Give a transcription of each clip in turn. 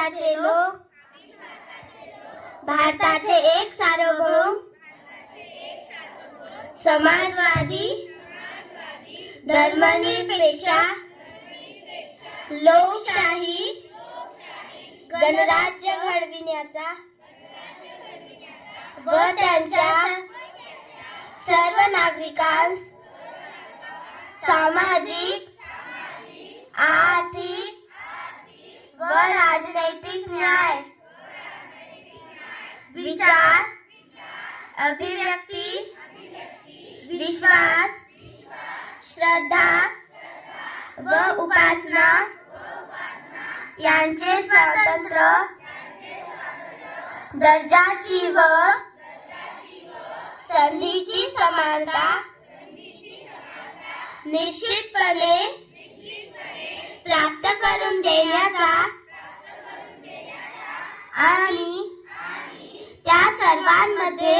भारताचे लोक भारताचे एक सार्वभौम समाजवादी धर्मनिरपेक्ष लोकशाही गणराज्य घडविण्याचा व त्यांच्या सर्व नागरिकांस सामाजिक आर्थिक व राजनैतिक न्याय विचार अभिव्यक्ती विश्वास श्रद्धा व उपासना यांचे स्वतंत्र दर्जाची व संधीची समानता निश्चितपणे प्राप्त करून देण्याचा आणि त्या सर्वांमध्ये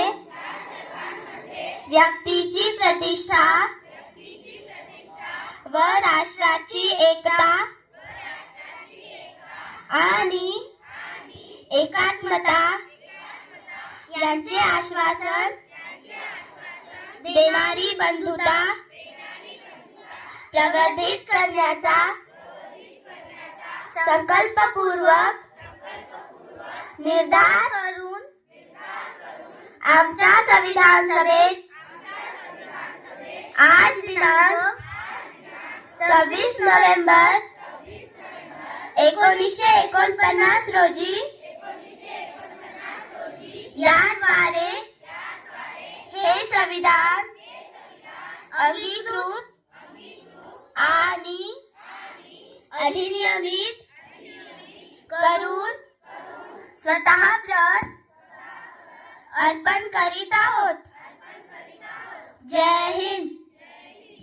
व्यक्तीची प्रतिष्ठा व राष्ट्राची एकता आणि एकात्मता यांचे आश्वासन देणारी बंधुता प्रवर्धित करण्याचा संकल्पपूर्वक निर्धार करून आमच्या संविधान सभेत आज दिनांक 26 नोव्हेंबर 1949 रोजी याद्वारे हे संविधान अंगीकृत आणि अधिनियमित करून स्वतः प्रत अर्पण करीत आहोत. जय हिंद.